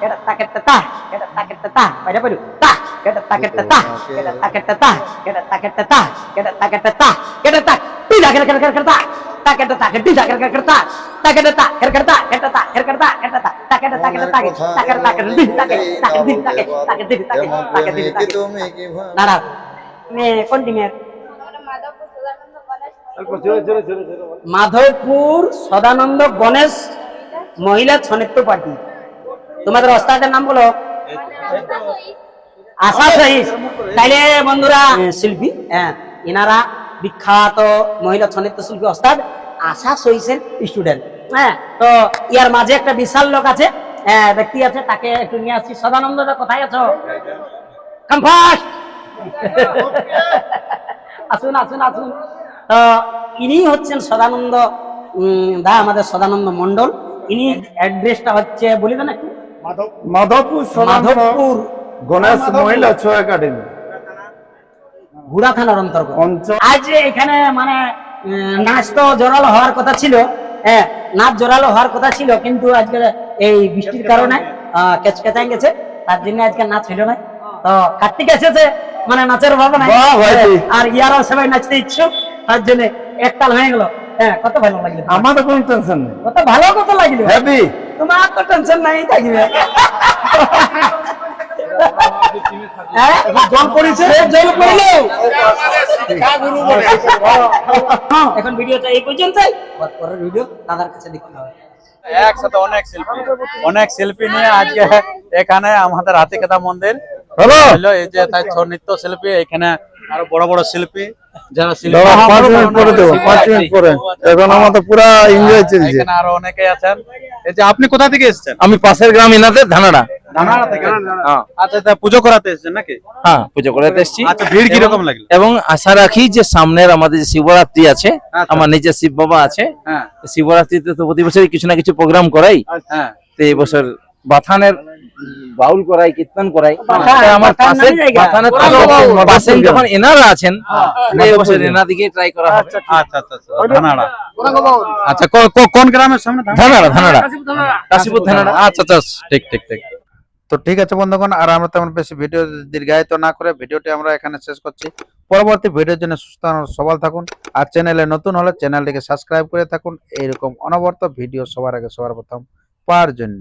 কেটে তা কেটে তা কেটে তা কেটে তা বাইরে পড়ু তা কেটে তা কেটে তা কেটে তা কেটে তা কেটে তা কেটে তা কেটে তা কেটে তা কেটে তা টিলা কেটে কেটে কেটে তা তা কেটে তা কেটে তা কেটে কেটে তা তা কেটে তা কেটে তা কেটে তা কেটে তা কেটে তা তা কেটে তা কেটে তা তা কেটে তা কেটে দিন তা কেটে তা কেটে দিন তা কেটে তা কেটে দিন তা কেটে তা কেটে দিন তা কেটে নাড়া মে কোনটি মে মাধবপুর সদানন্দ গণেশ মহিলা ছনিত্য পার্টি তোমাদের ওস্তাদের নাম বলো আশা সহিস তাইলে বন্ধুরা শিল্পী হ্যাঁ ইনারা বিখ্যাত মহিলা ছনিত্য শিল্পী ওস্তাদ আশা সহিসের স্টুডেন্ট হ্যাঁ তো ইয়ার মাঝে একটা বিশাল লোক আছে ব্যক্তি আছে তাকে একটু নিয়ে আসছি সদানন্দদা কোথায় আছো কাম ফাস্ট আসুন আসুন আসুন তো ইনি হচ্ছেন সদানন্দ দা আমাদের সদানন্দ মন্ডল ইনি অ্যাড্রেসটা হচ্ছে বলি দেন একটু মাধবপুর মাধবপুর গণেশ মহিলা ছয় একাডেমি ঘুড়া থানার অন্তর্গত অঞ্চল আজ এখানে মানে নাচ তো জোরালো হওয়ার কথা ছিল হ্যাঁ নাচ জোরালো হওয়ার কথা ছিল কিন্তু আজকে এই বৃষ্টির কারণে কেচকেচাই গেছে তার জন্য আজকে নাচ হইল না তো কার্তিক এসেছে মানে নাচের অভাব নাই বাহ ভাই। আর ইয়ারাও সবাই নাচতে ইচ্ছুক তার জন্য একতাল হয়ে গেল হ্যাঁ কত ভালো লাগলো আমাদের কোনো টেনশন নেই কত ভালো কত লাগলো হ্যাপি তোমার তো টেনশন নাই থাকবে হ্যাঁ? জল পড়েছে জল পড়লো এখন ভিডিওটা এই পর্যন্তই পরের ভিডিও দাদার কাছে দেখতে হবে একসাথে অনেক শিল্পী নিয়ে আজকে এখানে আমাদের হাতিকেদা মন্দির হ্যালো হলো এই যে তাই নৃত্য শিল্পী এখানে আরো বড় বড় শিল্পী যারা দাদা 5 মিনিট পরে দেবো 5 মিনিট পরে এখন আমাদের পুরো এনজয় চলছে এখানে আরো অনেকেই আছেন এই যে আপনি কোথা থেকে এসেছেন আমি পাশের গ্রাম ইনাতে ধানাড়া ধানাড়া থেকে হ্যাঁ আচ্ছা তা পুজো করাতে এসেছেন নাকি হ্যাঁ পুজো করতে এসেছি আচ্ছা ভিড় কিরকম লাগলো এবং আশা রাখি যে সামনের আমাদের যে শিবরাত্রি আছে আচ্ছা। আমার নিজের শিব বাবা আছে হ্যাঁ শিবরাত্রিতে তো প্রতি বছরই কিছু না কিছু প্রোগ্রাম করাই হ্যাঁ তো এই বছর বাথানের বাউল করাই কীর্তন করাই বাথান, তো আমার বাথান পাশে নামে জায়গা। বাথানের পাশে যখন এনারা আছেন এই বছর এনা দিকে ট্রাই করা হবে আচ্ছা আচ্ছা ধানাড়া আচ্ছা কোন গ্রামের সামনে ধানাড়া কাশীপুর ধানাড়া আচ্ছা আচ্ছা ঠিক ঠিক ঠিক তো ঠিক আছে বন্ধুগণ আর আমরা তেমন বেশি ভিডিও দীর্ঘায়িত না করে ভিডিওটি আমরা এখানে শেষ করছি পরবর্তী ভিডিওর জন্য সুস্থ সবল থাকুন আর চ্যানেলে নতুন হলে চ্যানেলটিকে সাবস্ক্রাইব করে থাকুন এইরকম অনবরত ভিডিও সবার আগে সবার প্রথম পাওয়ার জন্য।